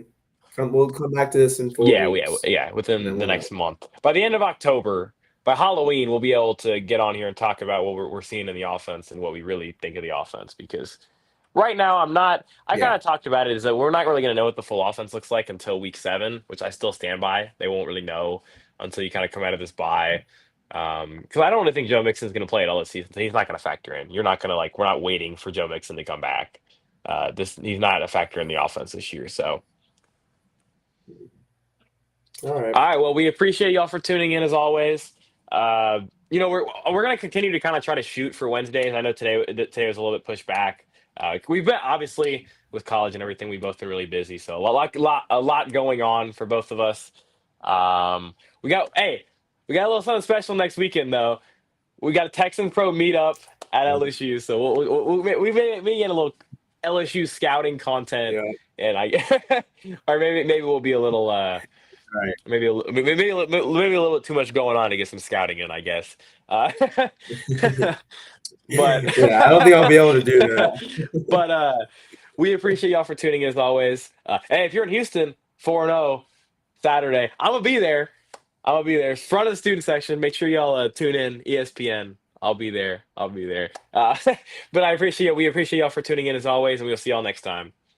We'll come back to this in 4 weeks, yeah, and within then the we'll know. next month. By the end of October, by Halloween, we'll be able to get on here and talk about what we're seeing in the offense and what we really think of the offense. Because right now, I'm not. I kind Yeah. of talked about it is that we're not really going to know what the full offense looks like until week 7, which I still stand by. They won't really know until you kind of come out of this bye. Because I don't really think Joe Mixon's going to play at all this season. So he's not going to factor in. You're not going to like. We're not waiting for Joe Mixon to come back. He's not a factor in the offense this year. So. All right. All right. Well, we appreciate y'all for tuning in as always. We're gonna continue to kind of try to shoot for Wednesdays. I know today was a little bit pushed back. We've been obviously with college and everything. We've both been really busy, so a lot going on for both of us. Um, we got a little something special next weekend though. We got a Texans Probe meetup at LSU, so we may get a little LSU scouting content, Yeah. and or maybe we'll be a little. Right. Maybe a little bit too much going on to get some scouting in, I guess. But Yeah. I don't think I'll be able to do that. but we appreciate y'all for tuning in as always. Hey, if you're in Houston, 4-0 Saturday, I'm gonna be there. Front of the student section. Make sure y'all tune in. ESPN. I'll be there. But we appreciate y'all for tuning in as always, and we'll see y'all next time.